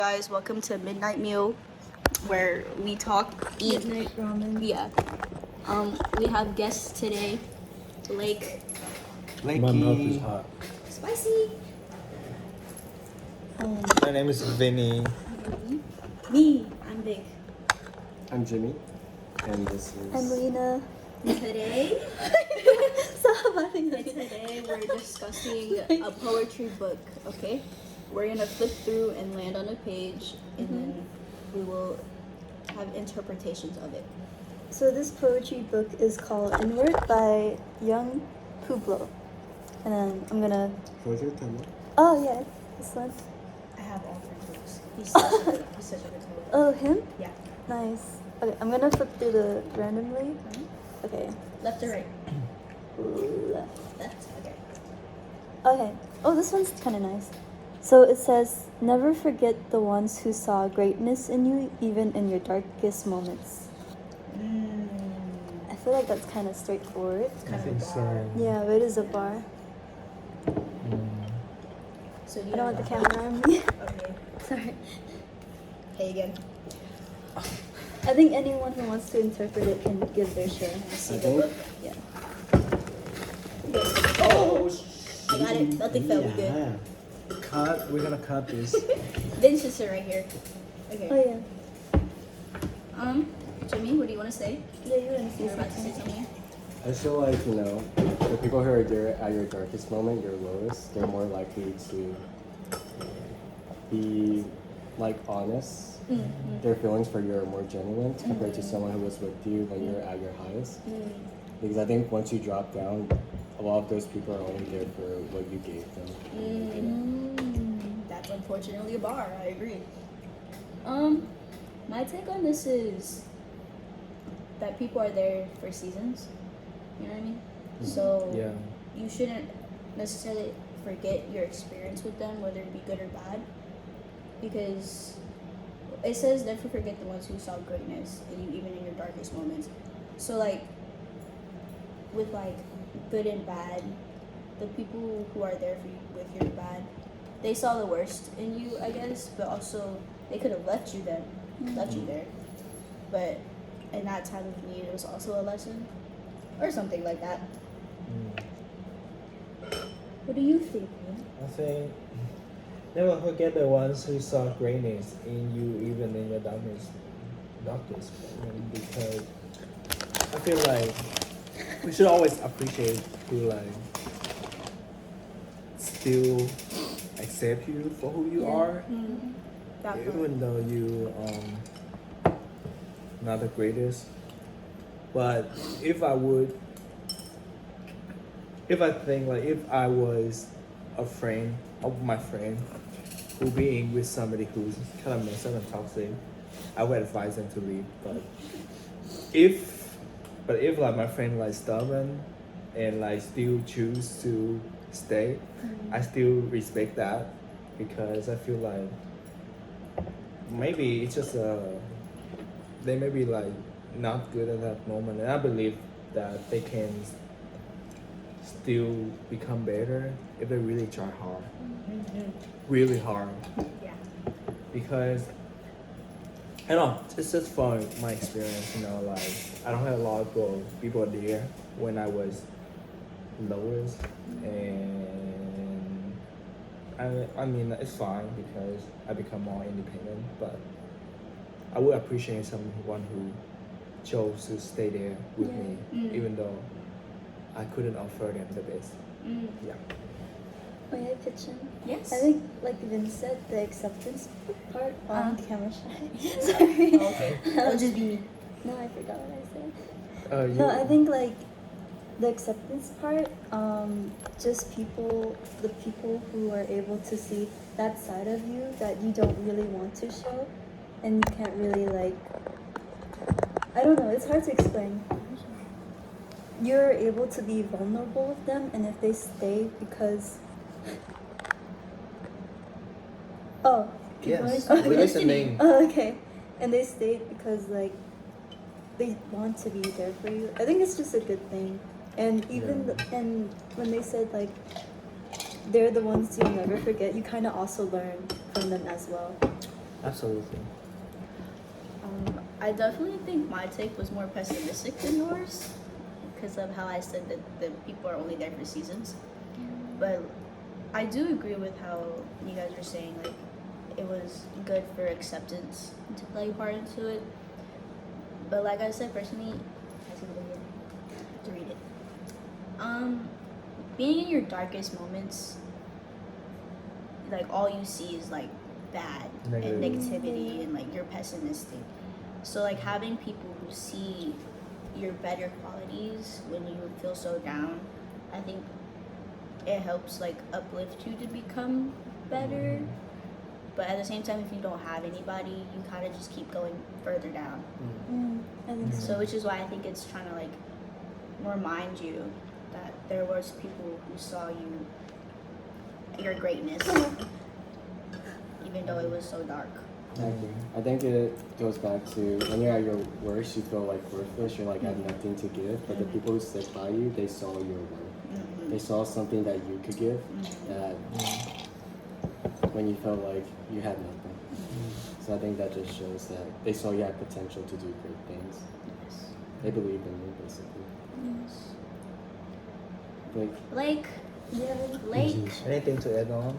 Guys, welcome to Midnight Meal, where we talk, eat. Midnight ramen. Yeah. We have guests today. Blake. My mouth is hot. Spicy. My name is Vinny. Me. I'm Big. I'm Jimmy. And this I'm is... Lena. Today, Stop laughing at me. today we're discussing a poetry book. Okay, we're gonna flip through and land on a page, and then we will have interpretations of it. So this poetry book is called Inward by Yung Pueblo. And then I'm gonna... What's your timer? Oh yeah, this one. I have all three books. He's such a good poet. Oh, him? Yeah. Nice. Okay, I'm gonna flip through the randomly. Okay. Left or right? Left. Left. Okay. Okay. Oh, this one's kind of nice. So it says, never forget the ones who saw greatness in you, even in your darkest moments. I feel like that's kind of straightforward. It's kind of a bar. Yeah, but it is a bar. So I don't want the camera on me. Okay. Sorry. Hey again. I think anyone who wants to interpret it can give their share. See the book. Yeah. Oh, I got it. Nothing felt good. Cut. We're gonna cut this. Vince just sit right here. Okay. Oh yeah. Jimmy, what do you want to say? Yeah, you want to see You're about to say something. something. I feel like, the people who are there at your darkest moment, your lowest, they're more likely to be, honest. Their feelings for you are more genuine compared to someone who was with you when you're at your highest. Because I think once you drop down, a lot of those people are only there for what you gave them. That's unfortunately a bar. I agree. My take on this is that people are there for seasons. You know what I mean? So Yeah. you shouldn't necessarily forget your experience with them, whether it be good or bad, because it says never forget the ones who saw greatness in you, even in your darkest moments. So with good and bad, the people who are there for you with your bad, they saw the worst in you, I guess, but also they could have left you there. But in that time of need, it was also a lesson, or something like that. What do you think, man? I think never forget the ones who saw greatness in you, even in your darkest moment, because I feel like we should always appreciate who still accept you for who you are, even though you not the greatest. But if I was a friend of my friend who being with somebody who's kind of messed up and toxic, I would advise them to leave. But if my friend stubborn and still choose to stay, I still respect that, because I feel like maybe it's just they may be not good at that moment, and I believe that they can still become better if they really try hard, really hard. Yeah. Because I know it's just from my experience, I don't have a lot of people there when I was lowest, and I mean it's fine because I become more independent, but I would appreciate someone who chose to stay there with me, even though I couldn't offer them the best. Yeah. May I pitch in? Yes. I think, like Vince said, the acceptance part on camera shy. Sorry. Oh, okay. It'll just be me. No, I forgot what I said. You, No, I think the acceptance part, just the people who are able to see that side of you that you don't really want to show, and you can't really I don't know, it's hard to explain. You're able to be vulnerable with them, and if they stay because yes, Oh, we're listening. Oh, okay. And they stayed because they want to be there for you. I think it's just a good thing. And even and when they said they're the ones you'll never forget, you kind of also learn from them as well. Absolutely. I definitely think my take was more pessimistic than yours because of how I said that the people are only there for seasons. But I do agree with how you guys were saying, like, it was good for acceptance to play a part into it. But like I said, personally, I see it again to read it. Being in your darkest moments, like all you see is like bad and negativity and like you're pessimistic. So like having people who see your better qualities when you feel so down, I think it helps like uplift you to become better. But at the same time, if you don't have anybody, you kind of just keep going further down. I think so. So which is why I think it's trying to like remind you that there was people who saw your greatness, even though it was so dark. I agree. I think it goes back to when you're at your worst, you feel like worthless. You're like have nothing to give. But the people who stick by you, they saw your worth. They saw something that you could give that when you felt like you had nothing. So I think that just shows that they saw you had potential to do great things. Yes. They believed in you, basically. Yes. Like, Lake. Anything to add on?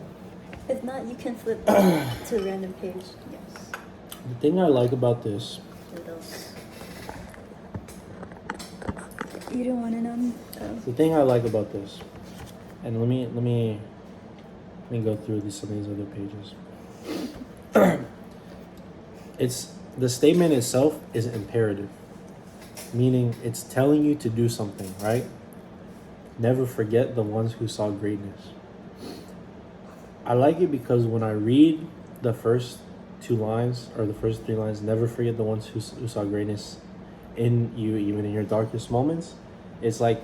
If not, you can flip to a random page. Yes. The thing I like about this, Doodles. You don't want to know? the thing I like about this, and let me go through some of these other pages. It's the statement itself is imperative, meaning it's telling you to do something, right? Never forget the ones who saw greatness. I like it because when I read the first 2 lines or the first 3 lines, never forget the ones who saw greatness in you, even in your darkest moments. It's like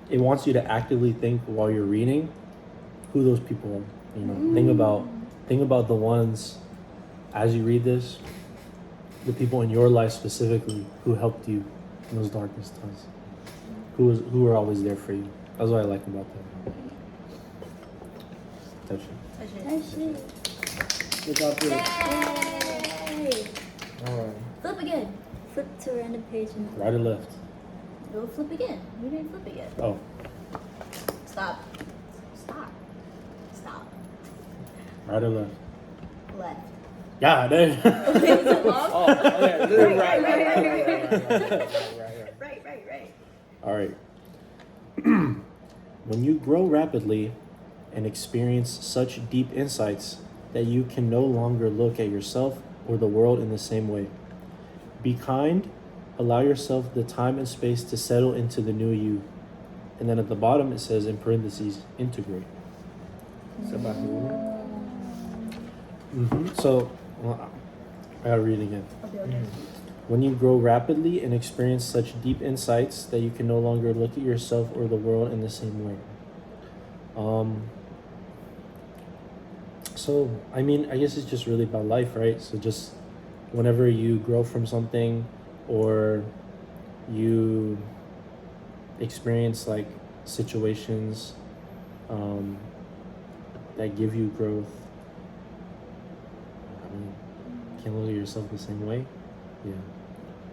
it wants you to actively think while you're reading who those people are. You know, think about the ones as you read this, the people in your life specifically who helped you in those darkest times, who were always there for you. That's what I like about that. Touch it. good job, dude. Yay! Alright. Flip again. Flip to a random page and Right or left? Go flip again. We didn't flip it yet. Oh, Stop. Stop. Stop. right or left? Left. Yeah, there. Is it long? Oh, yeah. Right. All right. When you grow rapidly and experience such deep insights that you can no longer look at yourself or the world in the same way, be kind, allow yourself the time and space to settle into the new you. And then at the bottom it says in parentheses, integrate. It's about who? So, well, I gotta read it again. Okay. When you grow rapidly and experience such deep insights that you can no longer look at yourself or the world in the same way. So, I mean, I guess it's just really about life, right? So just whenever you grow from something or you experience like situations that give you growth, I mean, can't look at yourself the same way. Yeah.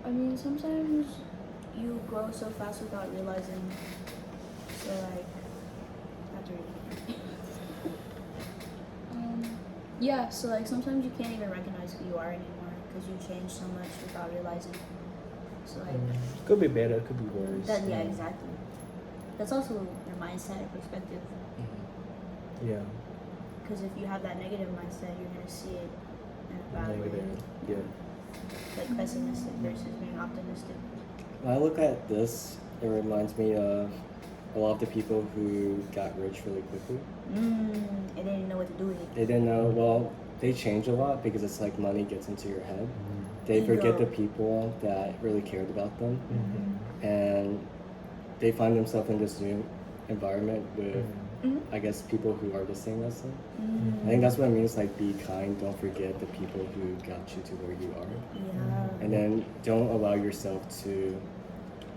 I mean, sometimes you grow so fast without realizing. So like, not to read. Yeah. So like, sometimes you can't even recognize who you are anymore because you change so much without realizing. So like, Could be better, could be worse. that yeah, exactly. That's also your mindset and perspective. Yeah. Because if you have that negative mindset, you're gonna see it in a bad way. Negative. Yeah. Like pessimistic versus being optimistic. When I look at this, it reminds me of a lot of the people who got rich really quickly. And they didn't know what to do with it. They didn't know, well, they change a lot because it's like money gets into your head. They Ego. forget the people that really cared about them. And they find themselves in this new environment with, I guess, people who are the same as them. I think that's what it means, like, be kind, don't forget the people who got you to where you are. Yeah. And then don't allow yourself to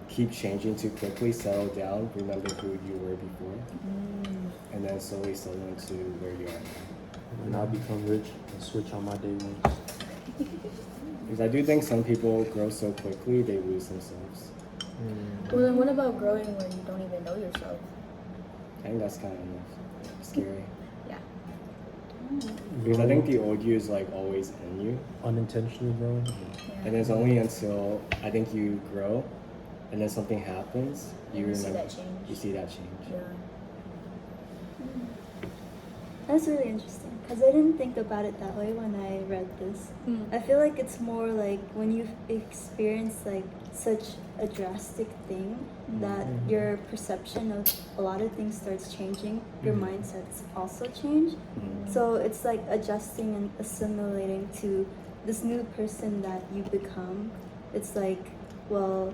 keep changing too quickly, settle down, remember who you were before, and then slowly settle into where you are now. And I'll become rich and switch on my day ones. Because I do think some people grow so quickly they lose themselves. Well, then what about growing when you don't even know yourself? I think that's kind of scary. Yeah. Because I think the old you is like always in you. Unintentionally growing. And it's only until I think you grow and then something happens, You see that change. You see that change. Yeah. That's really interesting because I didn't think about it that way when I read this. I feel like it's more like when you experience like such a drastic thing that your perception of a lot of things starts changing, your mindsets also change. So it's like adjusting and assimilating to this new person that you become. It's like, well,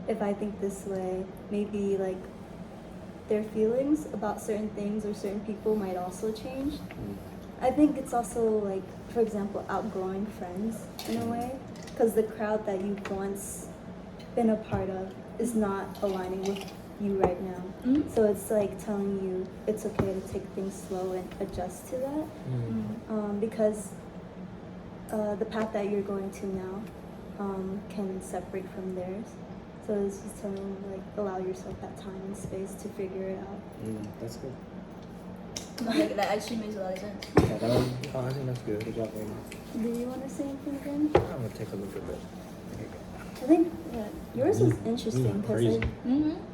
if I think this way, maybe like their feelings about certain things or certain people might also change. I think it's also like, for example, outgrowing friends in a way, because the crowd that you've once been a part of is not aligning with you right now. So it's like telling you it's okay to take things slow and adjust to that, because the path that you're going to now can separate from theirs. So it's just telling you, like, allow yourself that time and space to figure it out. That's good. Like, that actually makes a lot of sense. Yeah, that was Oh, I think that's good. good job, Amy. Do you want to say anything again? I'm gonna take a look at that. I think yours was interesting because crazy.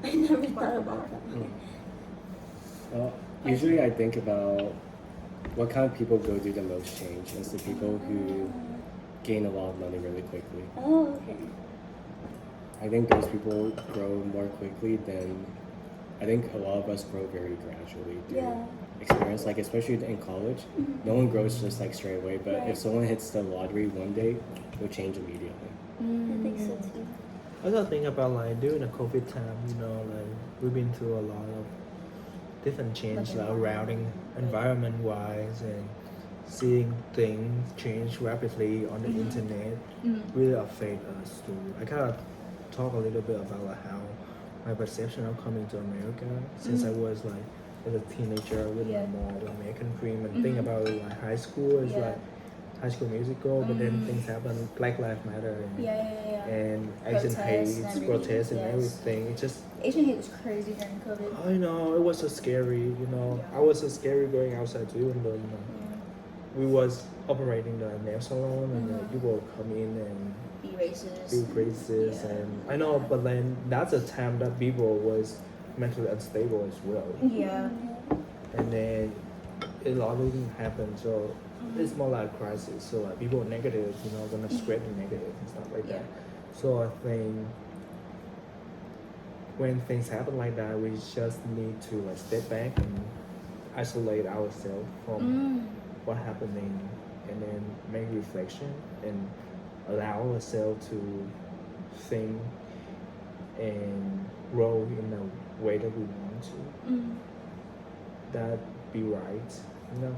I never thought about that. Well, usually I think about what kind of people go through the most change. It's the people who gain a lot of money really quickly. Oh, okay. I think those people grow more quickly than I think a lot of us grow very gradually through Yeah. experience. Like especially in college, no one grows just like straight away. But Right. if someone hits the lottery one day, it'll change immediately. I think so too. I also think about like during the COVID time, you know, like we've been through a lot of different change, like around environment wise, and seeing things change rapidly on the internet really affect us too. I kind of talk a little bit about like how my perception of coming to America since I was like as a teenager with my mom, with American dream, and think about like high school is like High School Musical, but then things happen, Black Lives Matter, and, and Asian Protests hate, and protests, and yes. everything. It just, Asian hate was crazy during COVID. I know, it was so scary, you know. I was so scary going outside too, even though, you know, we was operating the nail salon, and people come in and Be racist. be racist, and I know, but then that's a time that people was mentally unstable as well. Yeah. And then a lot of things happen, so it's more like a crisis. So like people are negative, you know, gonna spread the negative and stuff like that. So I think when things happen like that, we just need to like step back and isolate ourselves from what happening, and then make reflection and allow ourselves to think and grow in the way that we want to. That be right, you know.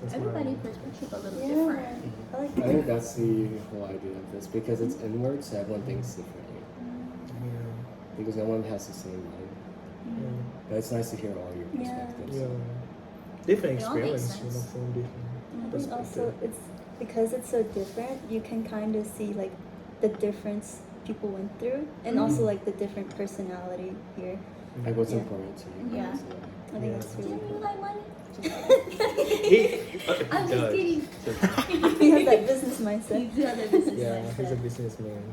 That's my- Everybody's perspective a little Yeah. different. I like I think that's the whole idea of this because it's inward, so everyone thinks differently. Yeah. Because no one has the same mind. Yeah. But it's nice to hear all your Yeah. perspectives. Yeah. Different It all makes experience, you know, sense. from I different think also perspective. it's because it's so different, you can kind of see like the difference people went through, and also like the different personality here. Like what's Yeah. important to you. Yeah. So, I think that's Do really you cool. like money? I'm just kidding. He has that business mindset. You do have that business Yeah, mindset. he's a businessman.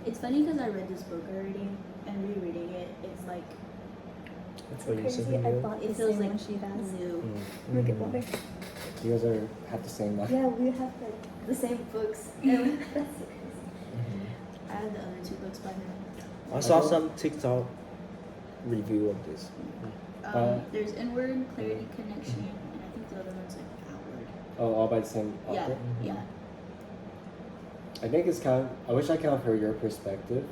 It's funny because I read this book already, and rereading it, it's like That's what you Crazy, said. I bought it the feels same like one she has. new. Look at water. you guys have the same mind. Yeah, we have like the same books. And that's so crazy. I have the other two books by now. I saw some TikTok review of this. There's Inward, Clarity, Connection, and I think the other one's like Outward. Oh, all by the same Yeah, author? yeah. I think it's kind of, I wish I kind of heard your perspective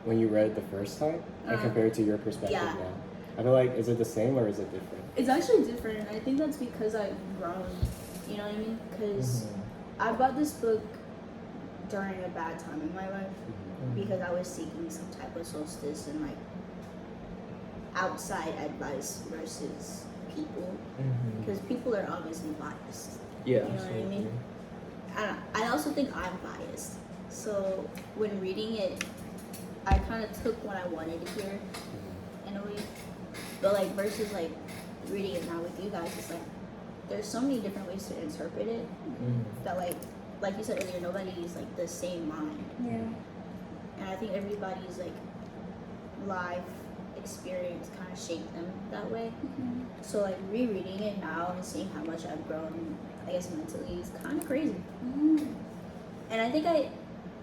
when you read it the first time and compare it to your perspective yeah. now. I feel like, is it the same or is it different? It's actually different, and I think that's because I've grown. You know what I mean? Because I bought this book during a bad time in my life because I was seeking some type of solstice and like outside advice versus people, because people are obviously biased. Yeah, You know what I mean? I also think I'm biased. So when reading it, I kind of took what I wanted to hear in a way. But like versus like reading it now with you guys, it's like there's so many different ways to interpret it that like you said earlier, nobody is like the same mind. Yeah. And I think everybody's like life experience kind of shaped them that way. So like rereading it now and seeing how much I've grown, I guess mentally, is kind of crazy. And I think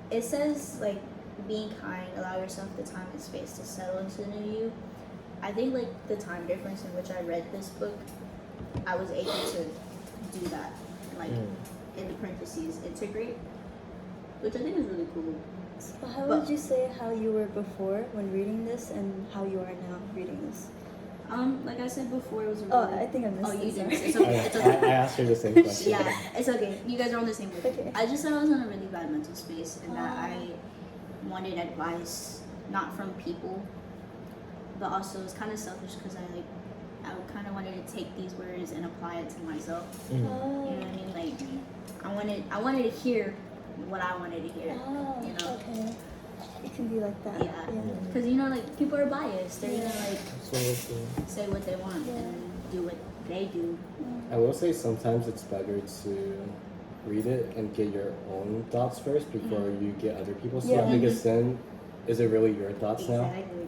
it says like being kind, allow yourself the time and space to settle into you. I think like the time difference in which I read this book, I was able to do that, like in the parentheses, integrate, which I think is really cool. So how would you say how you were before when reading this and how you are now reading this? Like I said before, it was a really... Oh, I think I missed Oh, you this, didn't. sorry. It's okay. It's okay. I asked her the same question. Yeah, it's okay. You guys are on the same page. Okay. I just said I was in a really bad mental space and that I wanted advice, not from people, but also it's kind of selfish because I kind of wanted to take these words and apply it to myself. You know what I mean? Like I wanted to hear what I wanted to hear. Oh, You know? okay. It can be like that. Yeah. Because you know, like people are biased. They're gonna like Absolutely. say what they want and do what they do. I will say sometimes it's better to read it and get your own thoughts first before you get other people's thoughts, because then is it really your thoughts now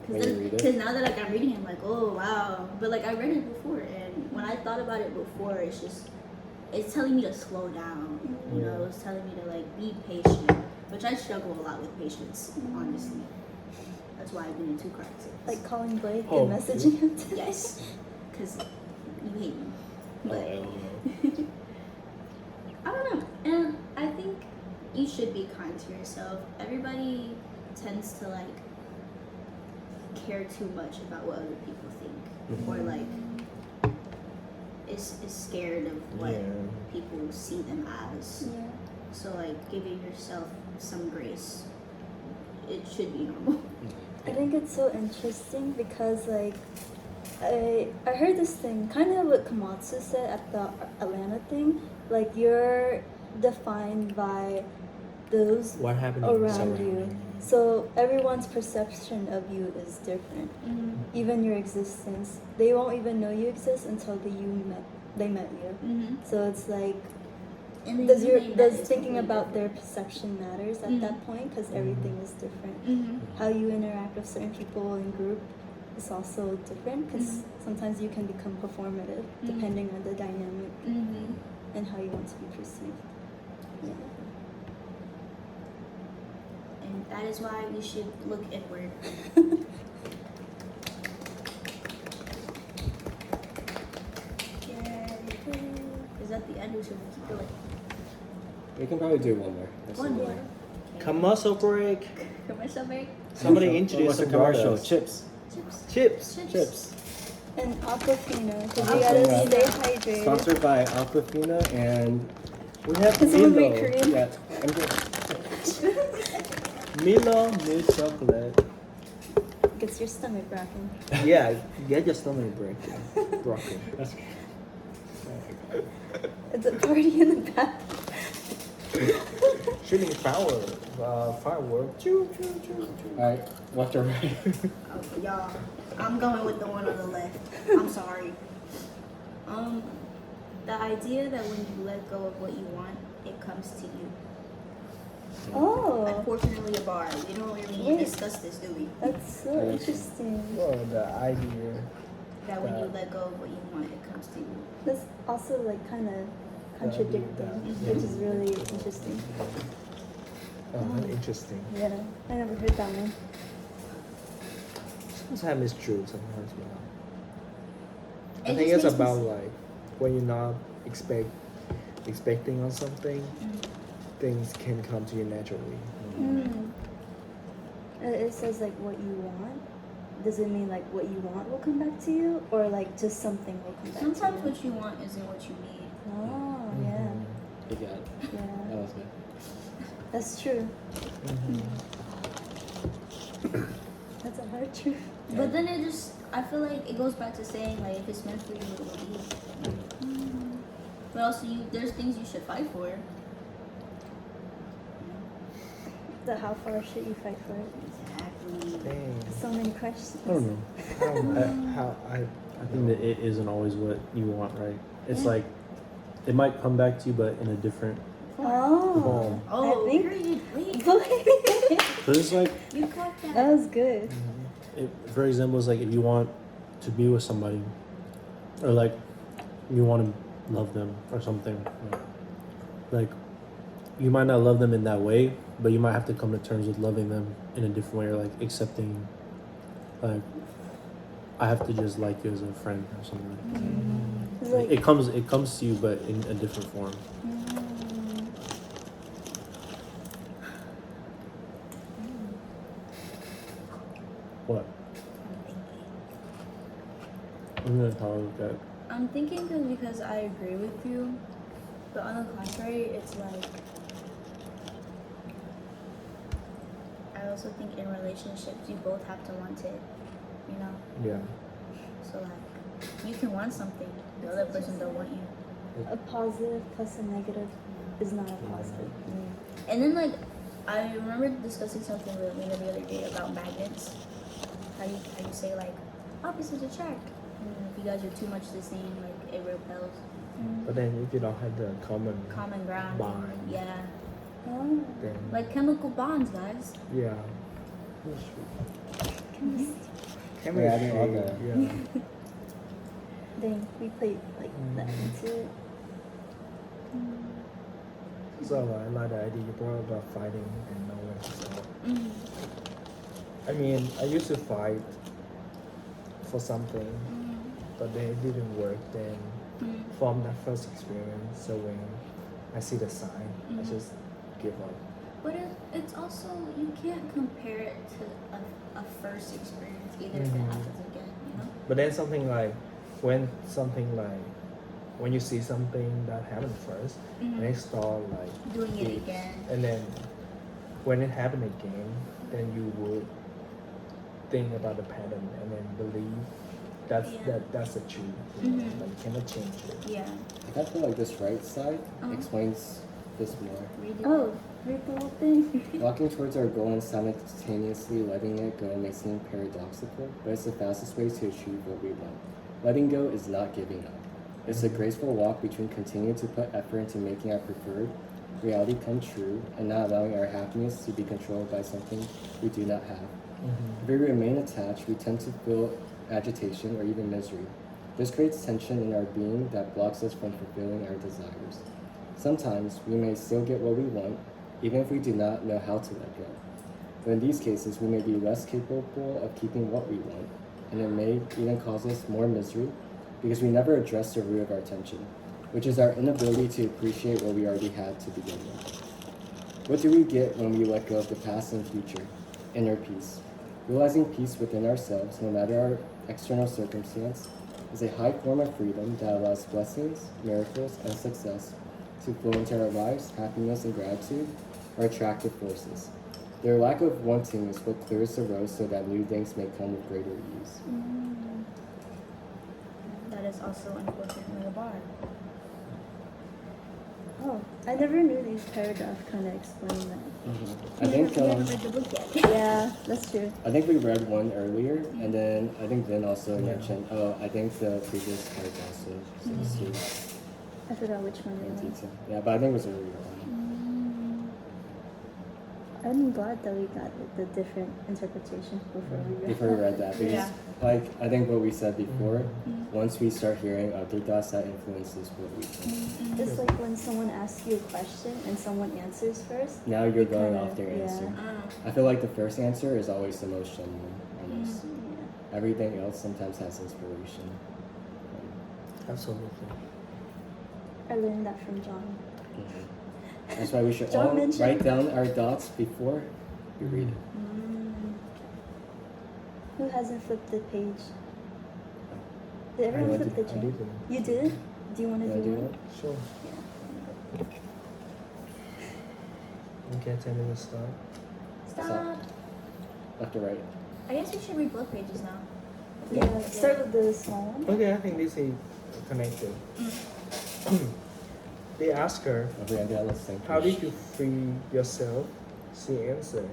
when you read Because it? now that like I'm reading it, I'm like, oh wow. But like I read it before, and when I thought about it before, it's telling me to slow down. You know, it's telling me to like be patient, which I struggle a lot with patience, honestly. That's why I've been in 2 crises. Like calling Blake Oh, and messaging him. Yes, because you hate me. But I don't know. I don't know, and I think you should be kind to yourself. Everybody tends to like care too much about what other people think, or like is scared of what people see them as. Yeah. So like giving yourself some grace, it should be normal. I think it's so interesting because like I heard this thing, kind of what Komatsu said at the Atlanta thing, like you're defined by those What happened around you. So everyone's perception of you is different. Even your existence, they won't even know you exist until they met you. So it's like, And does thinking about their perception matters at that point, because everything is different. How you interact with certain people in group is also different, because sometimes you can become performative depending on the dynamic and how you want to be perceived. Yeah. And that is why we should look inward. Is that the end? We should keep going. We can probably do one more. One more. Commercial break. Commercial break. Somebody What's introduce the some commercial? products. Chips. Chips. Chips. And Aquafina, because we Aquafina. gotta stay hydrated. Sponsored by Aquafina, and we have Because someone made Milo. Korean. Yeah, I'm good. Milo milk chocolate. Gets your stomach rocking. Yeah, get your stomach break. Rocking. That's It's a party in the back. Shooting firework. Choo, choo, choo, choo. Alright, left or right? Okay, y'all. I'm going with the one on the left. I'm sorry. The idea that when you let go of what you want, it comes to you. Oh, Unfortunately, a bar. We don't really discuss this, do we? that's so interesting. Oh, the idea. That when you let go of what you want, it comes to you. That's also like kind of contradicting, which is really interesting. Interesting. Yeah, I never heard that one. Sometimes it's true, sometimes not. I It think just it's makes me about like when you're not expecting on something, things can come to you naturally. It says like what you want. Does it mean like what you want will come back to you, or like just something will come back Sometimes to you? what you want isn't what you need. Oh, yeah. You got it. Yeah. That was good. That's true. Mm-hmm. That's a hard truth. But then I feel like it goes back to saying, like, if it's meant for you, it will be. But also, there's things you should fight for. So how far should you fight for it? Exactly. Dang. So many questions. I don't know. I don't know how I think that it isn't always what you want, right? It's Yeah. like it might come back to you, but in a different. Oh. Oh, I think. period. Wait. So it's like, You caught that. That was good. for example, it's like if you want to be with somebody, or like you want to love them or something, like you might not love them in that way, but you might have to come to terms with loving them in a different way, or like accepting, like I have to just like you as a friend or something. It's Like, like, it comes to you, but in a different form. What? I'm gonna talk about that. I'm thinking because I agree with you, but on the contrary, it's like I also think in relationships you both have to want it, you know. Yeah. So like you can want something, the other person don't want you. a positive plus a negative is not a positive. And then like I remember discussing something with Lena the other day about magnets. How you say like opposites attract. And if you guys are too much the same, like it repels. But then if you don't have the common Ground. bond, Yeah. Oh. then Like chemical bonds, guys. yeah. We're adding all the- Yeah. Dang, we played like that into it. So I like the idea you brought about fighting and knowing to stop. I mean, I used to fight for something, but then it didn't work. Then from that first experience, so when I see the sign, I just give up. But it's also, you can't compare it to a first experience, either if it happens again, you know? But then something like when you see something that happened first, and it start like Doing it again. and then when it happened again, then you would think about the pattern and then believe that's the truth. You know? Like you cannot change it. Yeah. I feel like this right side explains this more. Read it. Oh, read the whole thing. Walking towards our goal and simultaneously letting it go may seem paradoxical, but it's the fastest way to achieve what we want. Letting go is not giving up. It's a graceful walk between continuing to put effort into making our preferred reality come true and not allowing our happiness to be controlled by something we do not have. If we remain attached, we tend to feel agitation or even misery. This creates tension in our being that blocks us from fulfilling our desires. Sometimes we may still get what we want, even if we do not know how to let go. But in these cases, we may be less capable of keeping what we want, and it may even cause us more misery because we never address the root of our tension, which is our inability to appreciate what we already had to begin with. What do we get when we let go of the past and future? Inner peace. Realizing peace within ourselves, no matter our external circumstance, is a high form of freedom that allows blessings, miracles, and success to flow into our lives. Happiness and gratitude are attractive forces. Their lack of wanting is what clears the road so that new things may come with greater ease. That is also unfortunately a bar. Oh, I never knew these paragraphs kind of explain that. I think You haven't read the book yet. Yeah, that's true. I think we read one earlier, and then I think Vin also mentioned. Oh, I think the previous part also says too I forgot which one in they were. detail. Yeah, but I think it was earlier on. I'm glad that we got the different interpretations before we read that because, like I think what we said before, once we start hearing other thoughts, that influences what we think. Just like when someone asks you a question and someone answers first. Now you're going kinda- off their yeah. answer. I feel like the first answer is always the most genuine. Almost. Yeah. Everything else sometimes has inspiration. Absolutely. I learned that from John. That's why we should John all mentioned- write down our thoughts before we read it. Who hasn't flipped the page? Did everyone flip the I chain? didn't. You did? Do you want to Wanna do do one? it? Sure. Okay, tell me to stop. Stop. Left to right. I guess we should read both pages now. Yeah, start with the small one. Okay, I think this is connected. They ask her, Okay, I did let's think. how did you free yourself? She answered,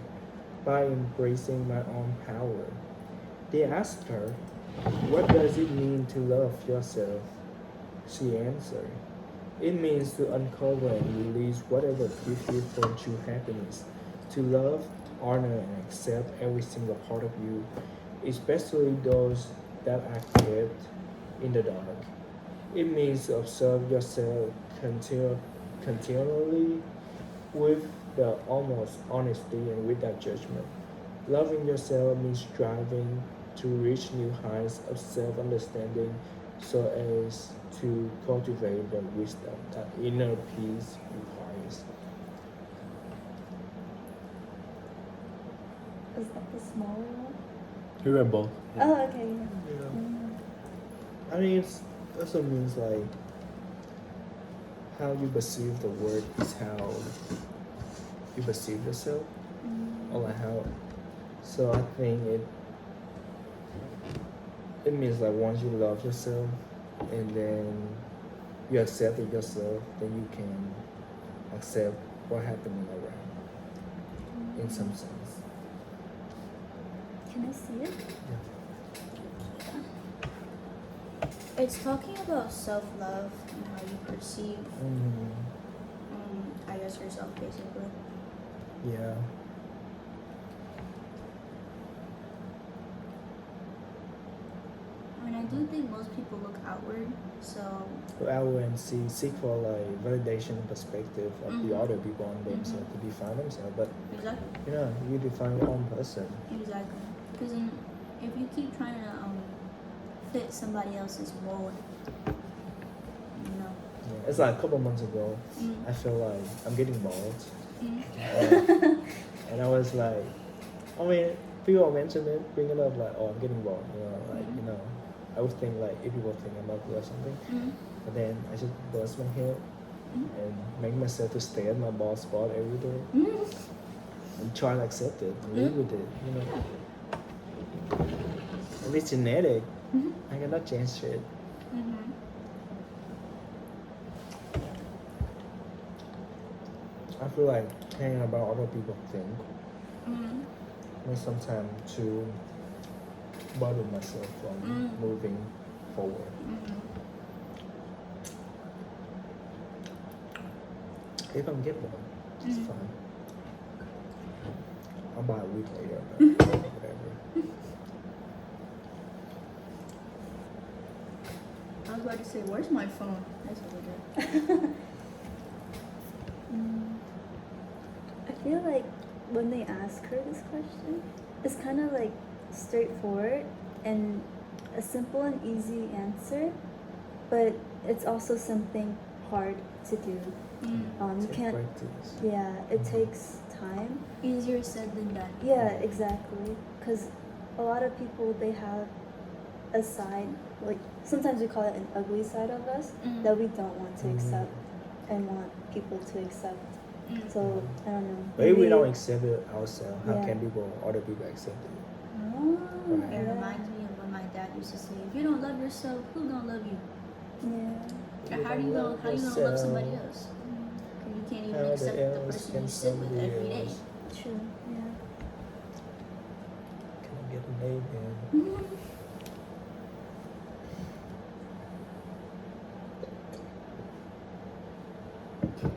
by embracing my own power. They asked her, what does it mean to love yourself? She answered, it means to uncover and release whatever gives you from true happiness. To love, honor, and accept every single part of you, especially those that are kept in the dark. It means to observe yourself continually with the almost honesty and without judgment. Loving yourself means striving to reach new heights of self-understanding so as to cultivate the wisdom that inner peace requires. Is that the smaller one? We read both. Oh, okay. Yeah. Yeah. Mm. I mean, it also means like how you perceive the word is how you perceive yourself, or like how. So I think it means like once you love yourself, and then you accept it yourself, then you can accept what happening around, in some sense. Can I see it? It's talking about self-love and how you perceive, I guess, yourself, basically. Yeah. I mean, I do think most people look outward, so So I will and seek for like validation and perspective of the Mhm. other people on themselves to define themselves, but exactly, you know, you define your own person. exactly. Because if you keep trying to fit somebody else's mold, you know. Yeah. It's like a couple months ago, Mm. I feel like I'm getting bald, Mm. and I was like, I mean, people mention it, bring it up like, oh, I'm getting bald, you know, like Mhm. you know, I would think like if people think I'm ugly or something, Mm. but then I just brush my hair Mm. and make myself to stare at my bald spot every day Mm. and try to accept it, and live Mm. with it, you know. If it's genetic, Mhm. I cannot change it. Mhm. I feel like caring about other people think Mm. me sometimes to bother myself from moving forward. Mhm. If I'm get one, it's Mm. fine. I'll buy a week later, but whatever. I was about to say, where's my phone? That's over there. I feel like when they ask her this question, it's kind of like straightforward and a simple and easy answer, but it's also something hard to do. You Take can't. practice. Yeah, it takes time. Easier said than done. Yeah, exactly. Because a lot of people, they have a side, like sometimes we call it an ugly side of us Mm. that we don't want to Mhm. accept and want people to accept. Mm. So I don't know. But if we maybe- don't accept it ourselves, how Yeah. can other people accept it? Oh, Right. It yeah. reminds me of when my dad used to say, "If you don't love yourself, who gonna love you? Yeah. Or how you gonna love somebody else? Because you can't even How accept the else person can you sit with somebody every day." else? True. Yeah. Can I get a name in?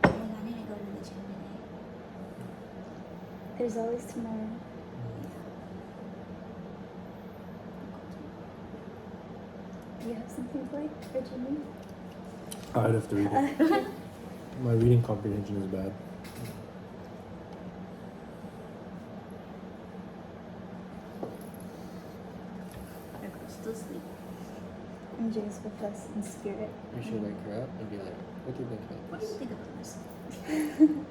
Dang, I need to go to the gym today. There's always tomorrow. Do you have something to like, or Jimmy? I'd have to read it. My reading comprehension is bad. I'm still sleep. And Jay's with us in spirit. You should wake her up and be like, what do you think about What do you this? think about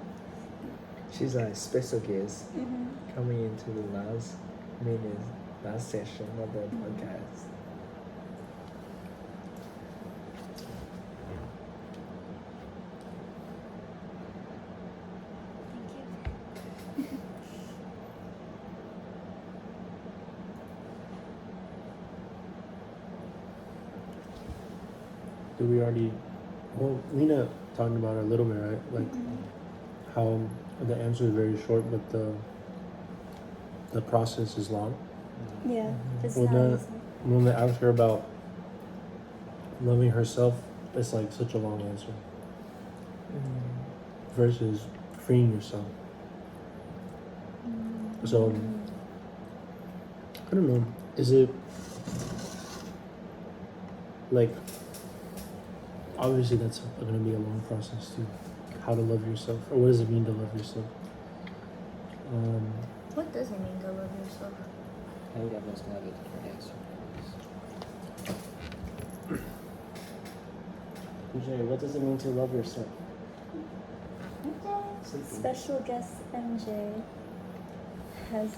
this? She's a special guest Mm-hmm. coming into the last session of the podcast. Thank you. do we already? Well, Lena talking about it a little bit, right? Like how the answer is very short, but the process is long. Yeah, it's Well, not then, easy. when they ask her about loving herself, it's like such a long answer versus freeing yourself. So I don't know. Is it like obviously that's going to be a long process too? How to love yourself, or what does it mean to love yourself? What does it mean to love yourself? I think everyone's gonna have a different answer. PJ, what does it mean to love yourself? Special guest MJ has.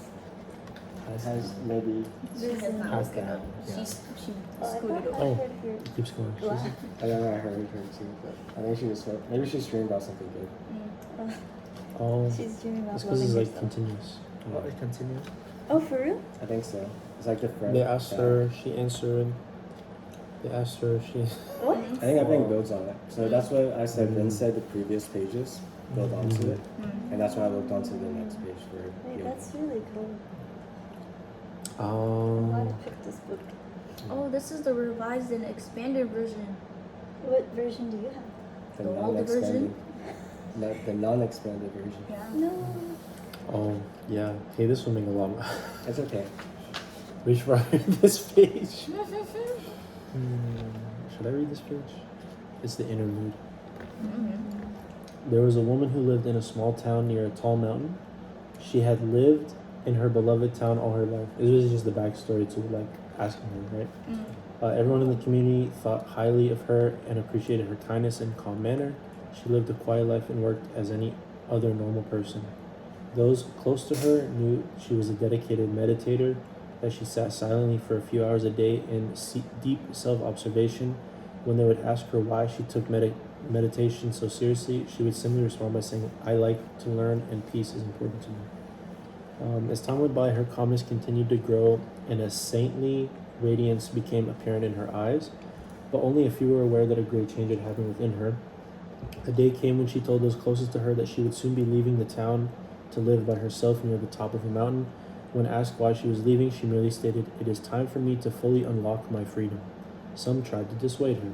Has maybe. She has not Has woken that, up. yeah. She Oh, I scooted thought I away. heard your It keeps going. laugh. I don't know. I heard her too, but I think she was maybe she's dreaming about something good. Oh, She's dreaming about it's because loving it's like herself. continuous. Oh, it continues. Oh, for real? I think so. It's like the friend. They asked her, she answered. They asked her, she. What? I think everything builds on it. So that's what I said. Vin Mm. said the previous pages build onto it, Mm. and that's why I looked onto the next page for Wait, you. that's really cool. I'm glad I Oh. picked this book. Oh, this is the revised and expanded version. What version do you have? The The older non-expanded. The non-expanded version. Yeah. No. Oh, yeah. Hey, this will make a lot more. It's okay. We should probably read this page. Should I read this page? It's the interlude. There was a woman who lived in a small town near a tall mountain. She had lived in her beloved town all her life. This was just the backstory to like asking her, right? Everyone in the community thought highly of her and appreciated her kindness and calm manner. She lived a quiet life and worked as any other normal person. Those close to her knew she was a dedicated meditator, that she sat silently for a few hours a day in deep self-observation. When they would ask her why she took meditation so seriously, she would simply respond by saying, "I like to learn and peace is important to me." As time went by, her calmness continued to grow and a saintly radiance became apparent in her eyes, but only a few were aware that a great change had happened within her. A day came when she told those closest to her that she would soon be leaving the town to live by herself near the top of a mountain. When asked why she was leaving, she merely stated, "It is time for me to fully unlock my freedom." Some tried to dissuade her,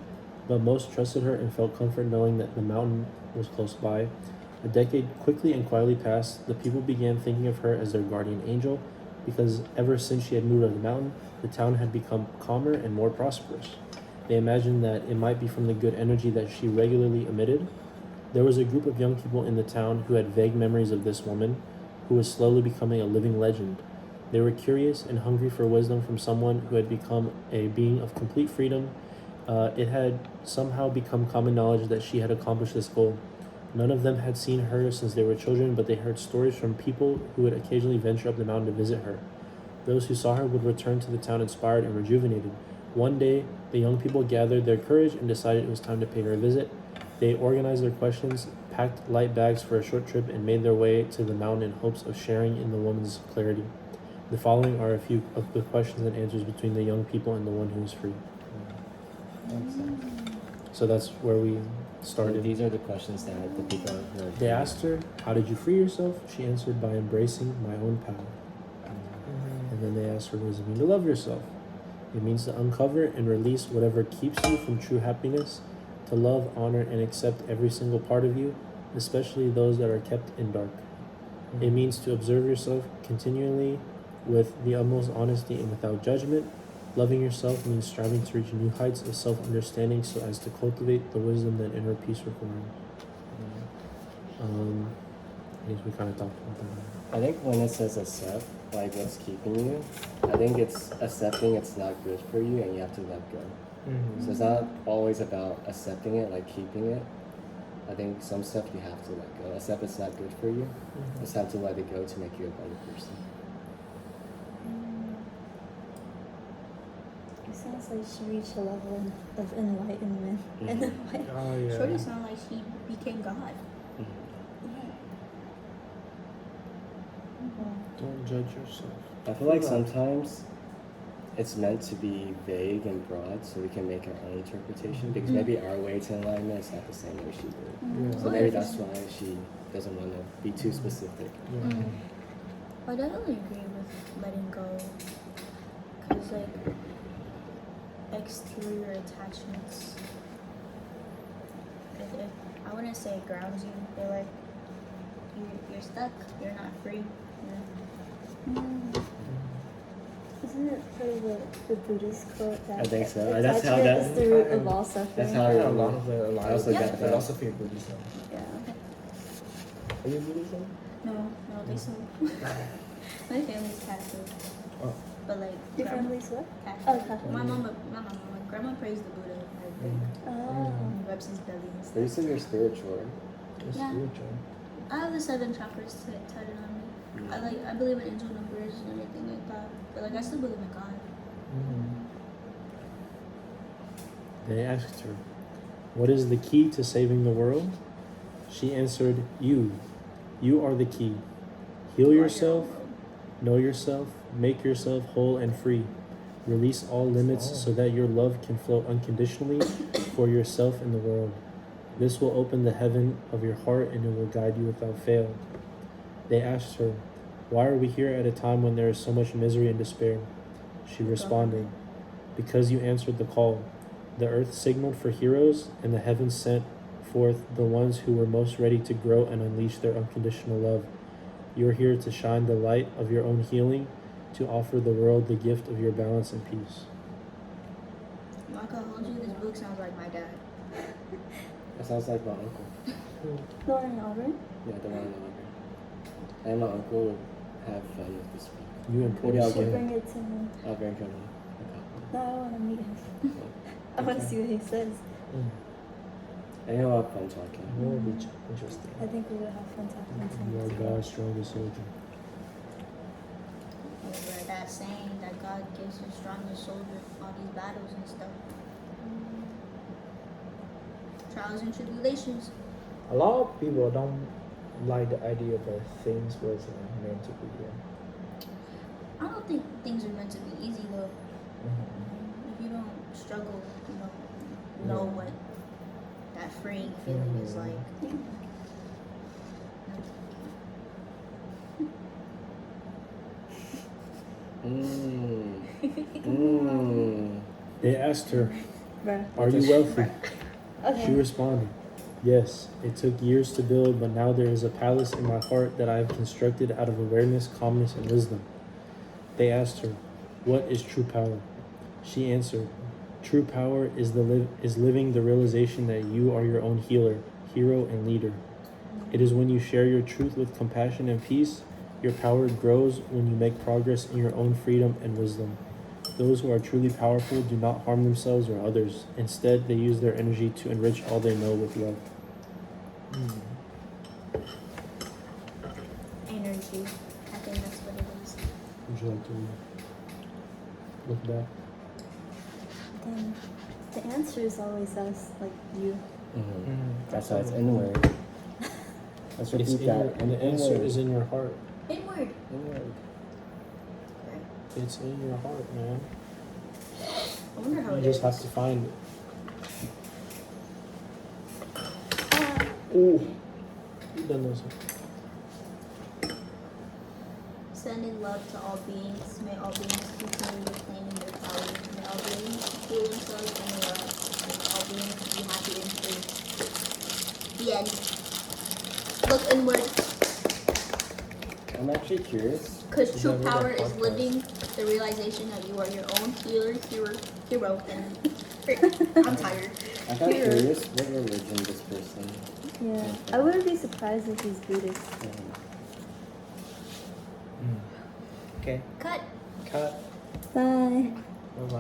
but most trusted her and felt comfort knowing that the mountain was close by. A decade quickly and quietly passed. The people began thinking of her as their guardian angel, because ever since she had moved up the mountain, the town had become calmer and more prosperous. They imagined that it might be from the good energy that she regularly emitted. There was a group of young people in the town who had vague memories of this woman, who was slowly becoming a living legend. They were curious and hungry for wisdom from someone who had become a being of complete freedom. It had somehow become common knowledge that she had accomplished this goal. None of them had seen her since they were children, but they heard stories from people who would occasionally venture up the mountain to visit her. Those who saw her would return to the town inspired and rejuvenated. One day, the young people gathered their courage and decided it was time to pay her a visit. They organized their questions, packed light bags for a short trip, and made their way to the mountain in hopes of sharing in the woman's clarity. The following are a few of the questions and answers between the young people and the one who is free. Makes sense. So that's where we So started. these are the questions that the people were. They asked her, "How did you free yourself?" She answered, "By embracing my own power." And then they asked her, "What does it mean to love yourself?" It means to uncover and release whatever keeps you from true happiness, to love, honor, and accept every single part of you, especially those that are kept in dark. It means to observe yourself continually with the utmost honesty and without judgment. Loving yourself means striving to reach new heights of self-understanding so as to cultivate the wisdom that inner peace requires. I guess we kind of talked about that. I think when it says accept, like what's keeping you, I think it's accepting it's not good for you and you have to let go. So it's not always about accepting it, like keeping it. I think some stuff you have to let go. Accept it's not good for you. Just have to let it go to make you a better person. It sounds like she reached a level of enlightenment. And then like, Oh yeah. Shorty sounded like she became God. Don't judge yourself. I feel like sometimes it's meant to be vague and broad, so we can make our own interpretation. Because Mm. maybe our way to enlightenment is not the same way she did. Yeah. So maybe that's why she doesn't want to be too specific. Yeah. Mm. I definitely agree with letting go. Because, like, exterior attachments, I wouldn't say it grounds you. They're like, you're stuck. You're not free. You know? Mm. Isn't it part of the Buddhist quote that I think so. That's how attachment that- is the root of all suffering? That's how Yeah, a lot of I the also got that. philosophy of Buddhism. Yeah. Are you Buddhism? No, they so. My family's Catholic. Oh. But, like, Your grandma- family's what? Catholic. Oh, Catholic. My grandma prays the Buddha and everything. Oh. Rubs his belly and stuff. But you said you're spiritual, right? It's Yeah. spiritual. I have the 7 chakras tatted on me. I believe in angel numbers and everything like that. But, like, I still believe in God. They asked her, "What is the key to saving the world?" She answered, You. You are the key. Heal yourself, know yourself, make yourself whole and free. Release all limits so that your love can flow unconditionally for yourself and the world. This will open the heaven of your heart and it will guide you without fail. They asked her, "Why are we here at a time when there is so much misery and despair?" She responded, "Because you answered the call. The earth signaled for heroes, and the heavens sent forth the ones who were most ready to grow and unleash their unconditional love. You're here to shine the light of your own healing, to offer the world the gift of your balance and peace." I'm not gonna hold you, this book sounds like my dad. That sounds like my uncle. The one in Auburn? Yeah, the one in Auburn. And my uncle would have fun with this book. You and Maybe I'll You should get bring it to me. I'll bring him No, I want to meet him. I want to see what he says. and he'll have fun talking. That would be interesting. I think we would have fun talking to You him. are God's strongest soldier. Over that saying that God gives the strongest soldier all these battles and stuff. Trials and tribulations. A lot of people don't like the idea that things was meant to be here. I don't think things are meant to be easy though. If you don't struggle, you don't know what that freeing feeling is like. They asked her, Bruh. "Are you wealthy?" Okay. She responded, "Yes, it took years to build, but now there is a palace in my heart that I have constructed out of awareness, calmness, and wisdom." They asked her, "What is true power?" She answered, "True power is living the realization that you are your own healer, hero, and leader. It is when you share your truth with compassion and peace, your power grows when you make progress in your own freedom and wisdom. Those who are truly powerful do not harm themselves or others. Instead, they use their energy to enrich all they know with love." Energy. I think that's what it is. Would you like to look back? Then the answer is always us, like you. That's why it's inward. Let's It's repeat in that. your, and the answer is in your heart. Inward. Inward. It's in your heart, man. I wonder how You it just is. have to find it. Ah, Ooh. You done those. Sending love to all beings. May all beings continue reclaiming their power. May all beings heal themselves in love. May all beings be happy and free. The end. Look inward. I'm actually curious. Because Is true that what power that is podcast- living the realization that you are your own hero, and I'm tired. I got Here. curious what religion this person. yeah. I wouldn't be surprised if he's Buddhist. Okay. Cut. Cut. Bye. Bye bye.